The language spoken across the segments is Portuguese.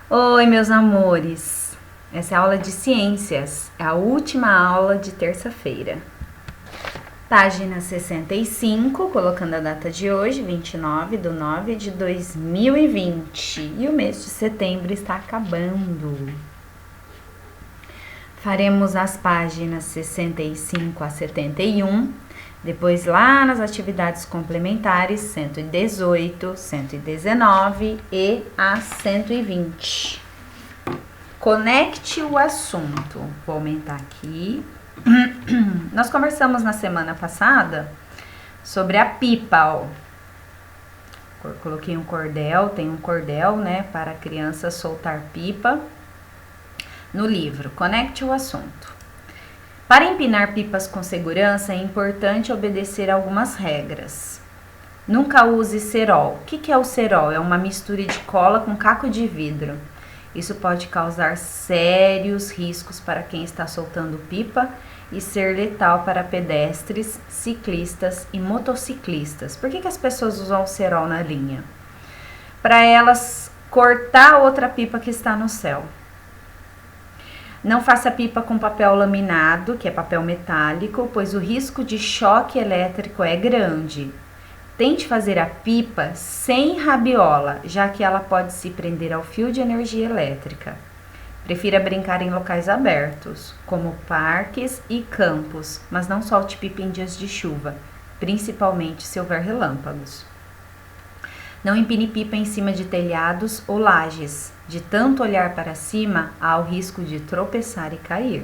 Oi, meus amores! Essa é a aula de ciências, é a última aula de terça-feira. Página 65, colocando a data de hoje, 29/9/2020. E o mês de setembro está acabando. Faremos as páginas 65 a 71, depois lá nas atividades complementares 118, 119 e a 120. Conecte o assunto. Vou aumentar aqui. Nós conversamos na semana passada sobre a pipa, ó. Coloquei um cordel, tem um cordel, né, para a criança soltar pipa no livro. Conecte o assunto. Para empinar pipas com segurança é importante obedecer algumas regras. Nunca use cerol. O que é o cerol? É uma mistura de cola com caco de vidro. Isso pode causar sérios riscos para quem está soltando pipa e ser letal para pedestres, ciclistas e motociclistas. Por que as pessoas usam o cerol na linha? Para elas cortar outra pipa que está no céu. Não faça pipa com papel laminado, que é papel metálico, pois o risco de choque elétrico é grande. Tente fazer a pipa sem rabiola, já que ela pode se prender ao fio de energia elétrica. Prefira brincar em locais abertos, como parques e campos, mas não solte pipa em dias de chuva, principalmente se houver relâmpagos. Não empine pipa em cima de telhados ou lajes. De tanto olhar para cima, há o risco de tropeçar e cair.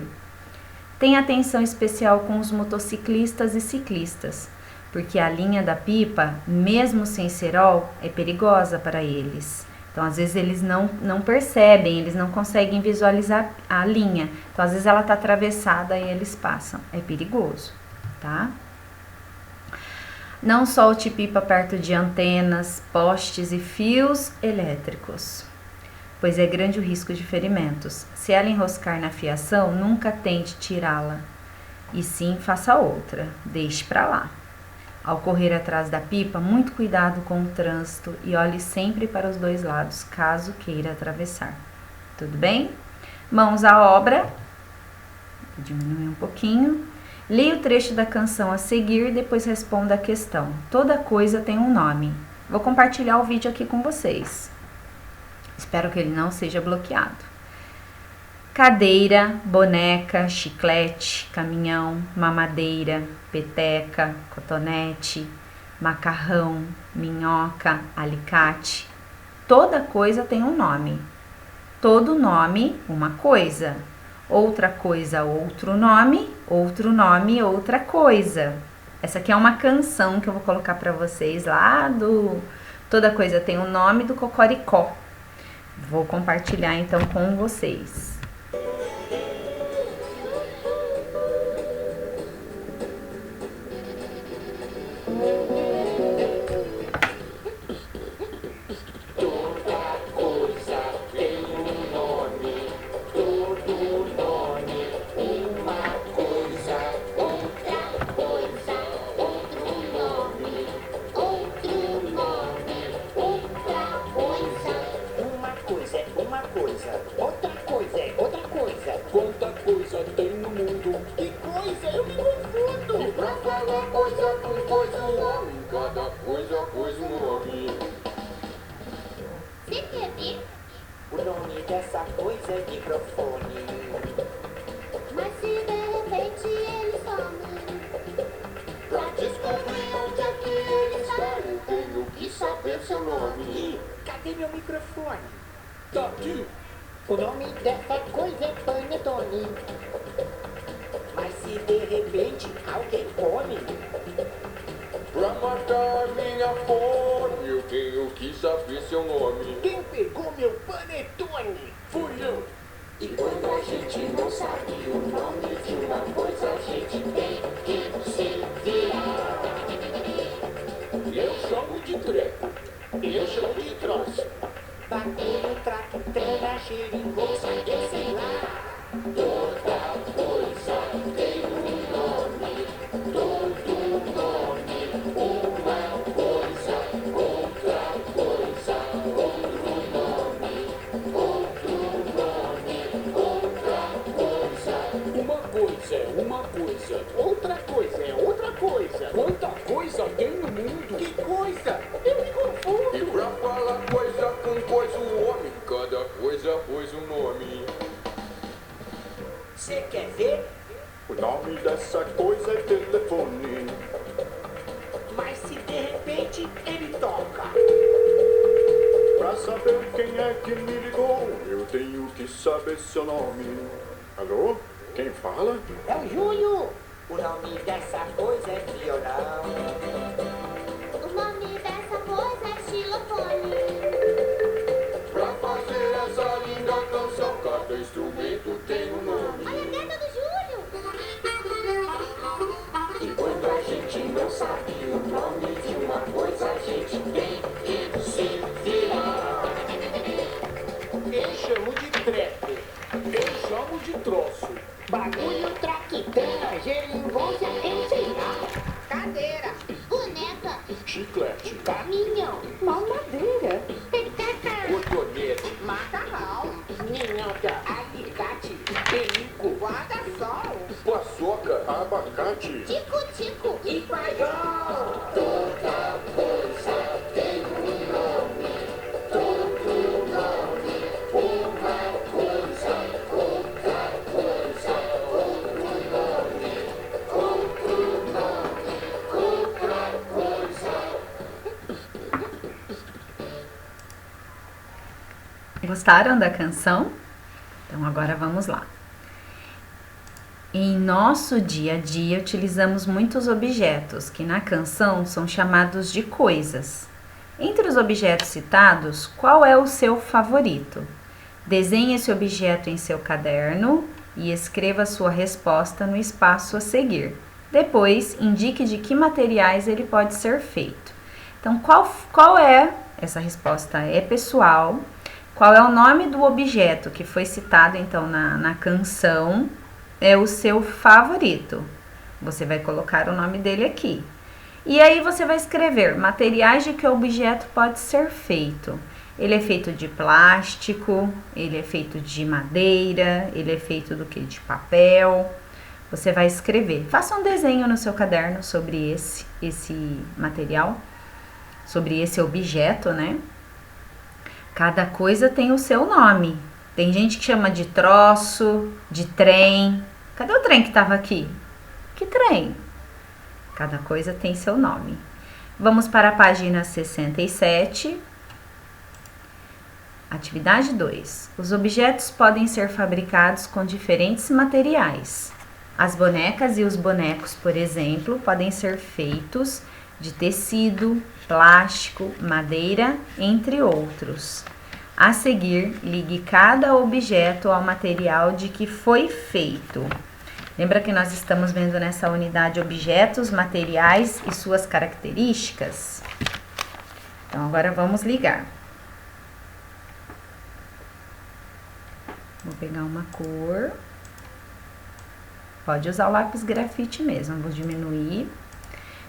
Tenha atenção especial com os motociclistas e ciclistas, porque a linha da pipa, mesmo sem cerol, é perigosa para eles. Então, às vezes, eles não percebem, eles não conseguem visualizar a linha. Então, às vezes, ela está atravessada e eles passam. É perigoso, tá? Não solte pipa perto de antenas, postes e fios elétricos, pois é grande o risco de ferimentos. Se ela enroscar na fiação, nunca tente tirá-la, e sim faça outra, deixe para lá. Ao correr atrás da pipa, muito cuidado com o trânsito e olhe sempre para os dois lados, caso queira atravessar. Tudo bem? Mãos à obra. Vou diminuir um pouquinho. Leia o trecho da canção a seguir e depois responda a questão. Toda coisa tem um nome. Vou compartilhar o vídeo aqui com vocês. Espero que ele não seja bloqueado. Cadeira, boneca, chiclete, caminhão, mamadeira, peteca, cotonete, macarrão, minhoca, alicate. Toda coisa tem um nome. Todo nome, uma coisa. Outra coisa, outro nome, outra coisa. Essa aqui é uma canção que eu vou colocar para vocês lá do Toda Coisa Tem um Nome, do Cocoricó. Vou compartilhar então com vocês. O nome dessa coisa é microfone. Mas se de repente ele some, Pra descobrir onde é que ele está, eu tenho que saber seu nome. Ih, cadê meu microfone? Tá aqui. O nome dessa coisa é panetone. Mas se de repente alguém come, Pra matar minha fome, eu tenho que saber seu nome. quem pegou meu panetone? Fui eu. e quando a gente não sabe o nome de uma coisa, a gente tem que se virar. Eu chamo de treco. Eu chamo de troço. Bater no trato, trena, geringonça, eu sei lá. Toda coisa tem um nome, todo nome, uma coisa, outra coisa, outro nome, outra coisa é uma coisa. Outra coisa é outra coisa. Quanta coisa tem no mundo? Que coisa? Eu me confundo. E pra falar coisa com coisa o homem, cada coisa pôs um nome. Você quer ver? O nome dessa coisa é telefone. Mas se de repente ele toca. Pra saber quem é que me ligou, eu tenho que saber seu nome. Alô? Quem fala? É o Júlio. O nome dessa coisa é violão. O nome dessa coisa é xilofone. Pra fazer essa linda canção, cada instrumento tem um nome. Olha a neta do Júlio. E quando a gente não sabe o nome de uma coisa, a gente tem que se virar. Eu chamo de treco. Eu chamo de troço. Bagulho, traquitana, geringonça, ensinar. Cadeira. Boneca. Chiclete. Caminhão, mamadeira, peteca, Cotonete. macarrão, Ninhada. alicate, perico, guarda-sol, Paçoca, Abacate. Tico-tico. e paiol. Gostaram da canção? Então agora vamos lá. Em nosso dia a dia utilizamos muitos objetos que na canção são chamados de coisas. Entre os objetos citados, qual é o seu favorito? Desenhe esse objeto em seu caderno e escreva sua resposta no espaço a seguir. Depois, indique de que materiais ele pode ser feito. Então, qual é? Essa resposta é pessoal. Qual é o nome do objeto que foi citado, então, na canção? É o seu favorito. Você vai colocar o nome dele aqui. E aí você vai escrever materiais de que o objeto pode ser feito. Ele é feito de plástico, ele é feito de madeira, ele é feito do que? De papel. Você vai escrever. Faça um desenho no seu caderno sobre esse material, sobre esse objeto, né? Cada coisa tem o seu nome. Tem gente que chama de troço, de trem. Cadê o trem que estava aqui? Que trem? Cada coisa tem seu nome. Vamos para a página 67. Atividade 2. Os objetos podem ser fabricados com diferentes materiais. As bonecas e os bonecos, por exemplo, podem ser feitos de tecido, plástico, madeira, entre outros. A seguir, ligue cada objeto ao material de que foi feito. Lembra que nós estamos vendo nessa unidade objetos, materiais e suas características? Então, agora vamos ligar. Vou pegar uma cor. Pode usar o lápis grafite mesmo, vou diminuir.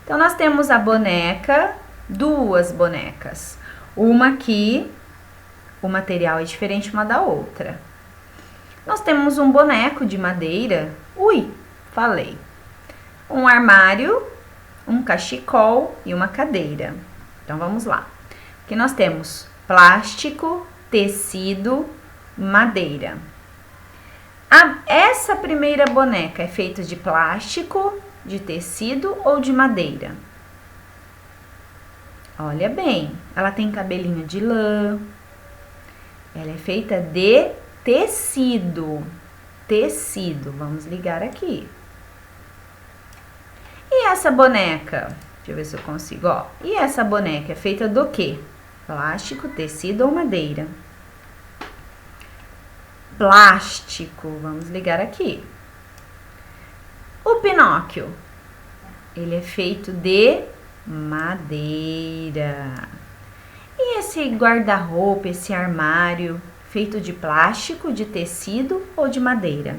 Então, nós temos a boneca, duas bonecas. Uma aqui, o material é diferente uma da outra. Nós temos um boneco de madeira. Ui, falei. Um armário, um cachecol e uma cadeira. Então, vamos lá. Aqui nós temos plástico, tecido, madeira. Essa primeira boneca é feita de plástico, de tecido ou de madeira? Olha bem, ela tem cabelinho de lã. Ela é feita de tecido. Tecido, vamos ligar aqui. E essa boneca? Deixa eu ver se eu consigo, ó. E essa boneca é feita do quê? Plástico, tecido ou madeira? Plástico, vamos ligar aqui. O Pinóquio, ele é feito de madeira. E esse guarda-roupa, esse armário, feito de plástico, de tecido ou de madeira?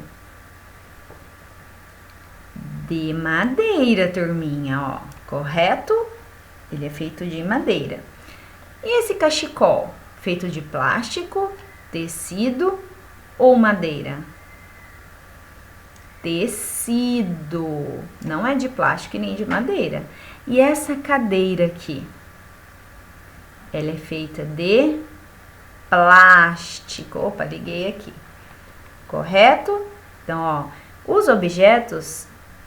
De madeira, turminha, ó. Correto? Ele é feito de madeira. E esse cachecol, feito de plástico, tecido ou madeira? tecido, não é de plástico e nem de madeira. E essa cadeira aqui, ela é feita de plástico. Opa, liguei aqui. Correto? Então, ó, os objetos,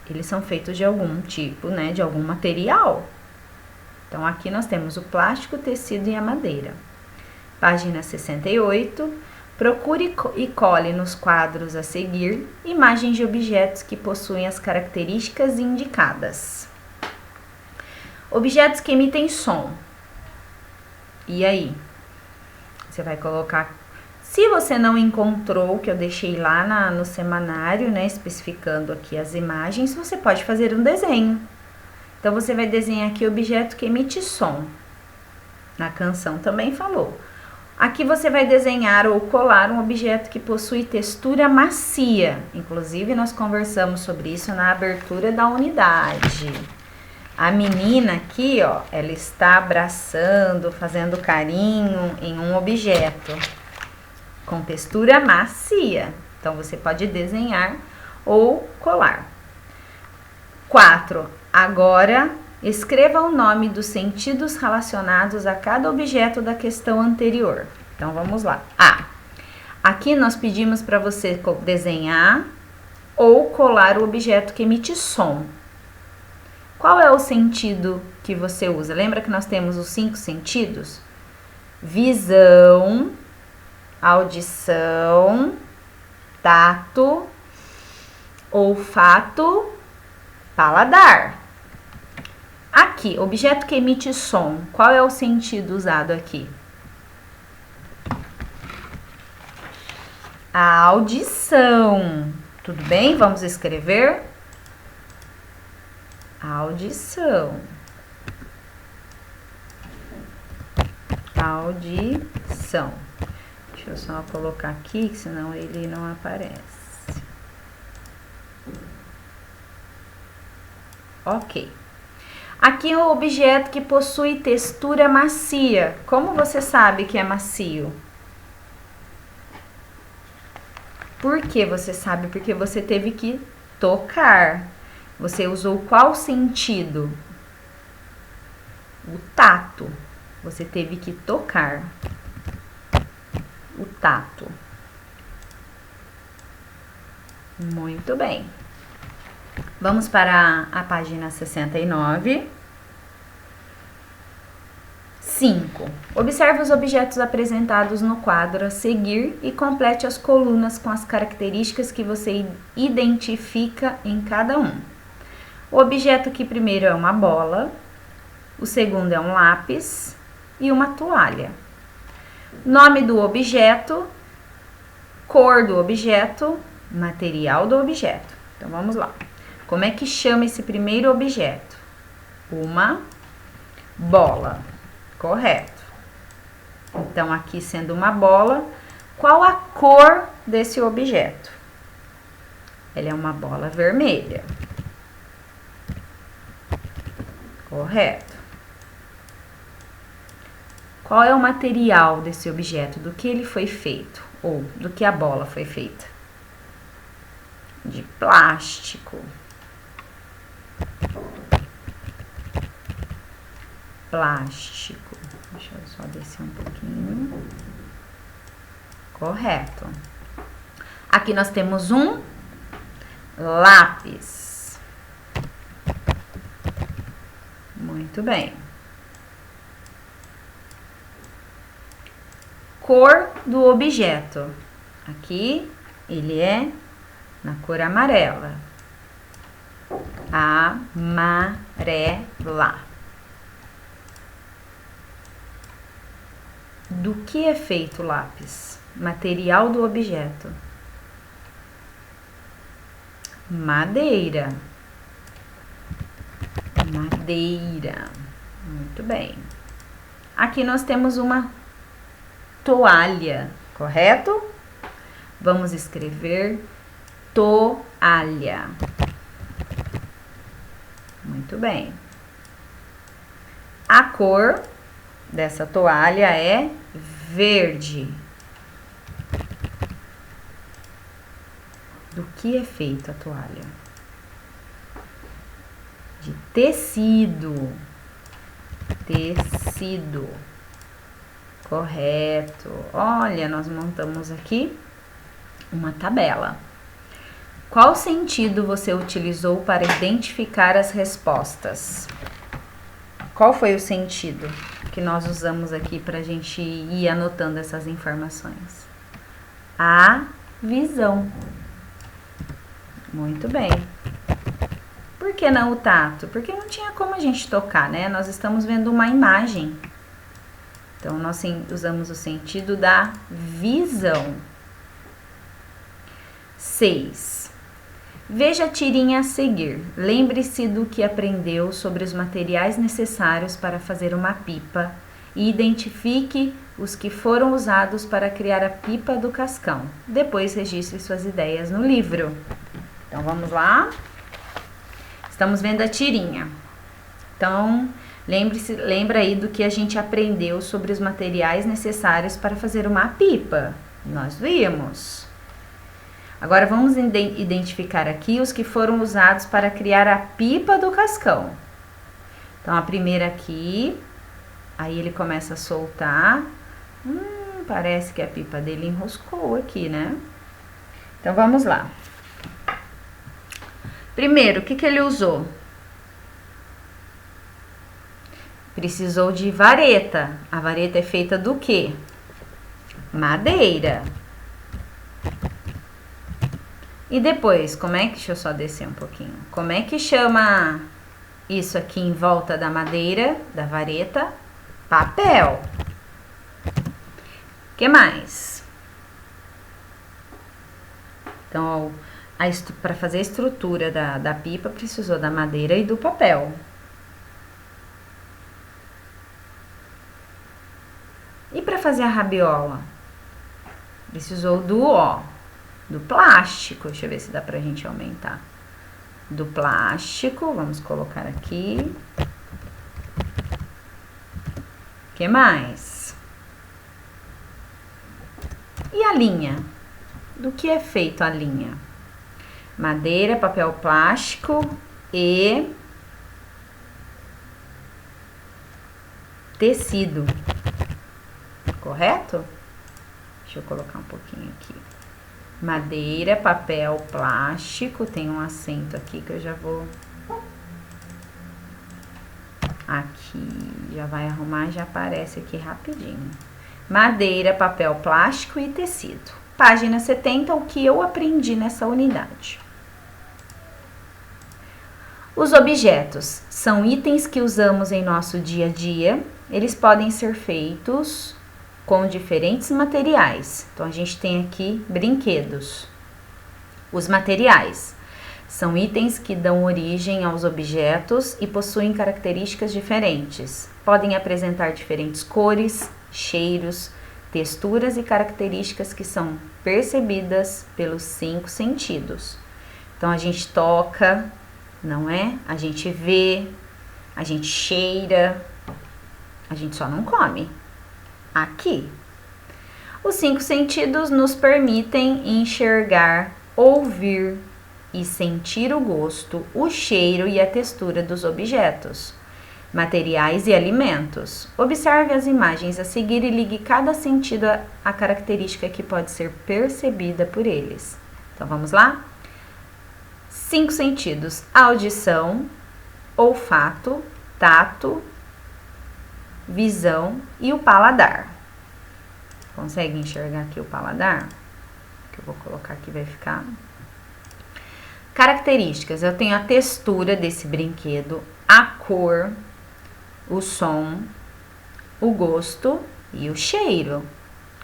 eles são feitos de algum tipo, né, de algum material. Então, aqui nós temos o plástico, o tecido e a madeira. Página 68. Procure e cole nos quadros a seguir imagens de objetos que possuem as características indicadas. Objetos que emitem som. E aí? Você vai colocar... Se você não encontrou, que eu deixei lá no semanário, né, especificando aqui as imagens, você pode fazer um desenho. Então, você vai desenhar aqui objeto que emite som. Na canção também falou. Aqui você vai desenhar ou colar um objeto que possui textura macia. Inclusive, nós conversamos sobre isso na abertura da unidade. A menina aqui, ó, ela está abraçando, fazendo carinho em um objeto com textura macia. Então, você pode desenhar ou colar. 4. Agora, escreva o nome dos sentidos relacionados a cada objeto da questão anterior. Então, vamos lá. A. Aqui nós pedimos para você desenhar ou colar o objeto que emite som. Qual é o sentido que você usa? Lembra que nós temos os 5 sentidos? Visão, audição, tato, olfato, paladar. Aqui, objeto que emite som, qual é o sentido usado aqui? A audição. Tudo bem? Vamos escrever? Audição. Audição. Deixa eu só colocar aqui, senão ele não aparece. Ok. Aqui é o objeto que possui textura macia. Como você sabe que é macio? Por que você sabe? Porque você teve que tocar. Você usou qual sentido? O tato. Você teve que tocar. O tato. Muito bem. Vamos para a página 69. 5. Observe os objetos apresentados no quadro a seguir e complete as colunas com as características que você identifica em cada um. O objeto aqui primeiro é uma bola, o segundo é um lápis e uma toalha. Nome do objeto, cor do objeto, material do objeto. Então, vamos lá. Como é que chama esse primeiro objeto? Uma bola. Correto. Então, aqui sendo uma bola, qual a cor desse objeto? Ele é uma bola vermelha. Correto. Qual é o material desse objeto? Do que ele foi feito? Ou do que a bola foi feita? De plástico. Plástico. Deixa eu só descer um pouquinho. Correto. Aqui nós temos um lápis. Muito bem. Cor do objeto. Aqui ele é na cor amarela. Amarela. Do que é feito o lápis? Material do objeto. Madeira. Madeira. Muito bem. Aqui nós temos uma toalha, correto? Vamos escrever toalha. Muito bem. A cor dessa toalha é verde. Do que é feita a toalha? De tecido. Tecido. Correto. Olha, nós montamos aqui uma tabela. Qual sentido você utilizou para identificar as respostas? Qual foi o sentido que nós usamos aqui para a gente ir anotando essas informações? A visão. Muito bem. Por que não o tato? Porque não tinha como a gente tocar, né? Nós estamos vendo uma imagem. Então, nós usamos o sentido da visão. 6. Veja a tirinha a seguir. Lembre-se do que aprendeu sobre os materiais necessários para fazer uma pipa e identifique os que foram usados para criar a pipa do cascão. Depois registre suas ideias no livro. Então, vamos lá. Estamos vendo a tirinha. Então, lembra aí do que a gente aprendeu sobre os materiais necessários para fazer uma pipa. Nós vimos. Agora, vamos identificar aqui os que foram usados para criar a pipa do cascão. Então, a primeira aqui, aí ele começa a soltar. Parece que a pipa dele enroscou aqui, né? Então, vamos lá. Primeiro, o que ele usou? Precisou de vareta. A vareta é feita do quê? Madeira. E depois, deixa eu só descer um pouquinho. Como é que chama isso aqui em volta da madeira, da vareta? Papel. O que mais? Então, para fazer a estrutura da pipa, precisou da madeira e do papel. E para fazer a rabiola? Precisou do plástico. Deixa eu ver se dá pra gente aumentar. Do plástico, vamos colocar aqui. O que mais? E a linha? Do que é feito a linha? Madeira, papel plástico e tecido. Correto? Deixa eu colocar um pouquinho aqui. Madeira, papel, plástico. Tem um acento aqui que eu já vou... Aqui. Já vai arrumar, já aparece aqui rapidinho. Madeira, papel, plástico e tecido. Página 70, o que eu aprendi nessa unidade. Os objetos são itens que usamos em nosso dia a dia. Eles podem ser feitos com diferentes materiais. Então, a gente tem aqui brinquedos. Os materiais são itens que dão origem aos objetos e possuem características diferentes. Podem apresentar diferentes cores, cheiros, texturas e características que são percebidas pelos 5 sentidos. Então, a gente toca, não é? A gente vê, a gente cheira, a gente só não come. Aqui. Os 5 sentidos nos permitem enxergar, ouvir e sentir o gosto, o cheiro e a textura dos objetos, materiais e alimentos. Observe as imagens a seguir e ligue cada sentido à característica que pode ser percebida por eles. Então, vamos lá? 5 sentidos: audição, olfato, tato, visão e o paladar. Consegue enxergar aqui o paladar? Que eu vou colocar aqui, vai ficar. Características: eu tenho a textura desse brinquedo, a cor, o som, o gosto e o cheiro.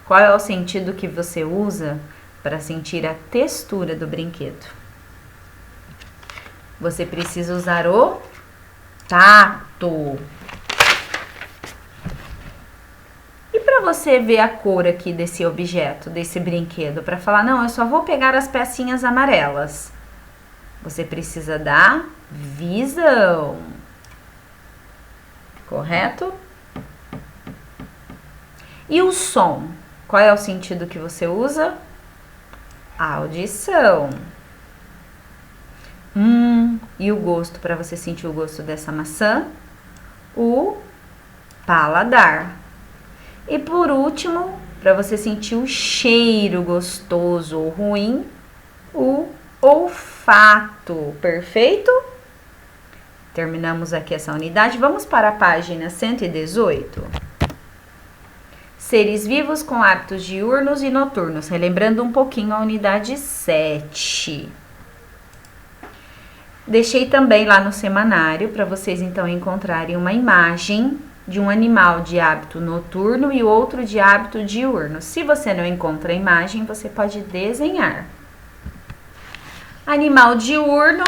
Qual é o sentido que você usa para sentir a textura do brinquedo? Você precisa usar o tato. E para você ver a cor aqui desse objeto, desse brinquedo, para falar, não, eu só vou pegar as pecinhas amarelas. Você precisa da visão. Correto? E o som? Qual é o sentido que você usa? A audição. E o gosto, para você sentir o gosto dessa maçã? O paladar. E por último, para você sentir o cheiro gostoso ou ruim, o olfato. Perfeito? Terminamos aqui essa unidade. Vamos para a página 118. Seres vivos com hábitos diurnos e noturnos. Relembrando um pouquinho a unidade 7. Deixei também lá no semanário para vocês então encontrarem uma imagem de um animal de hábito noturno e outro de hábito diurno. Se você não encontra a imagem, você pode desenhar. Animal diurno.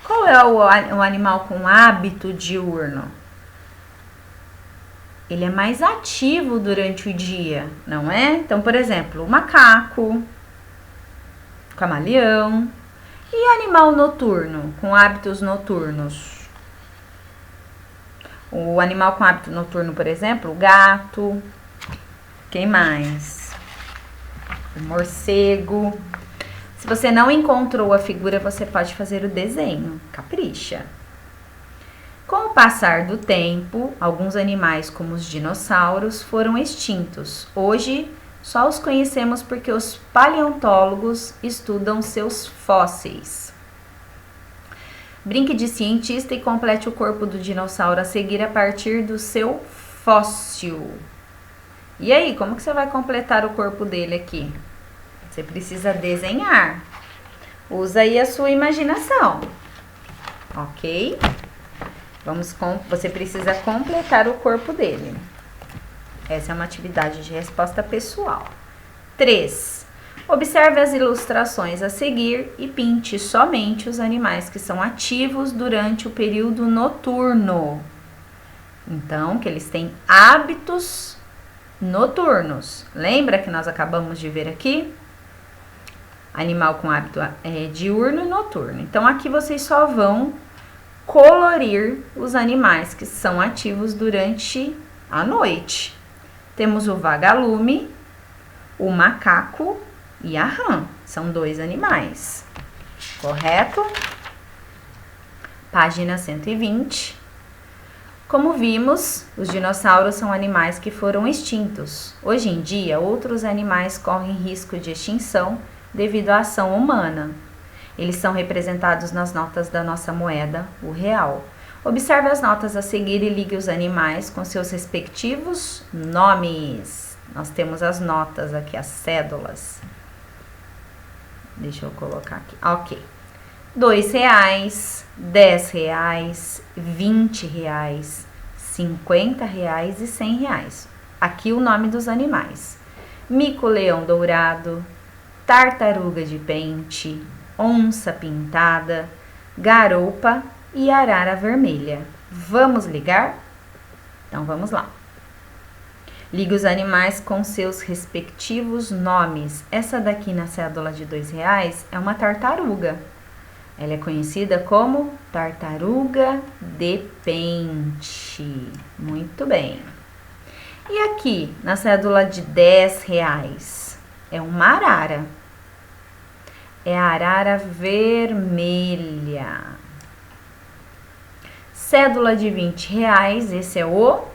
Qual é o animal com hábito diurno? Ele é mais ativo durante o dia, não é? Então, por exemplo, o macaco, o camaleão. E animal noturno, com hábitos noturnos? O animal com hábito noturno, por exemplo, o gato. Quem mais? O morcego. Se você não encontrou a figura, você pode fazer o desenho. Capricha. Com o passar do tempo, alguns animais, como os dinossauros, foram extintos. Hoje, só os conhecemos porque os paleontólogos estudam seus fósseis. Brinque de cientista e complete o corpo do dinossauro a seguir a partir do seu fóssil. E aí, como que você vai completar o corpo dele aqui? Você precisa desenhar. Usa aí a sua imaginação. Ok? Você precisa completar o corpo dele. Essa é uma atividade de resposta pessoal. 3. Observe as ilustrações a seguir e pinte somente os animais que são ativos durante o período noturno. Então, que eles têm hábitos noturnos. Lembra que nós acabamos de ver aqui? Animal com hábito diurno e noturno. Então, aqui vocês só vão colorir os animais que são ativos durante a noite. Temos o vagalume, o macaco e a rã. São 2 animais. Correto? Página 120. Como vimos, os dinossauros são animais que foram extintos. Hoje em dia, outros animais correm risco de extinção devido à ação humana. Eles são representados nas notas da nossa moeda, o real. Observe as notas a seguir e ligue os animais com seus respectivos nomes. Nós temos as notas aqui, as cédulas. Deixa eu colocar aqui. Ok. R$2, R$10, R$20, R$50 e R$100. Aqui o nome dos animais. Mico-leão dourado, tartaruga de pente, onça pintada, garoupa e arara vermelha. Vamos ligar? Então, vamos lá. Ligue os animais com seus respectivos nomes. Essa daqui na cédula de R$2 é uma tartaruga. Ela é conhecida como tartaruga de pente. Muito bem. E aqui, na cédula de R$10, é uma arara. É a arara vermelha. Cédula de R$20, esse é o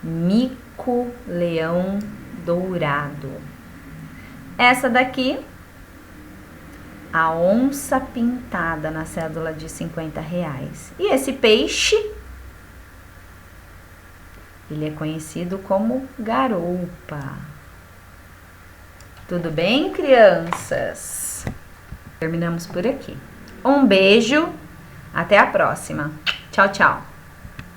mico-leão dourado. Essa daqui, a onça pintada na cédula de R$50. E esse peixe, ele é conhecido como garoupa. Tudo bem, crianças? Terminamos por aqui. Um beijo, até a próxima. Tchau, tchau.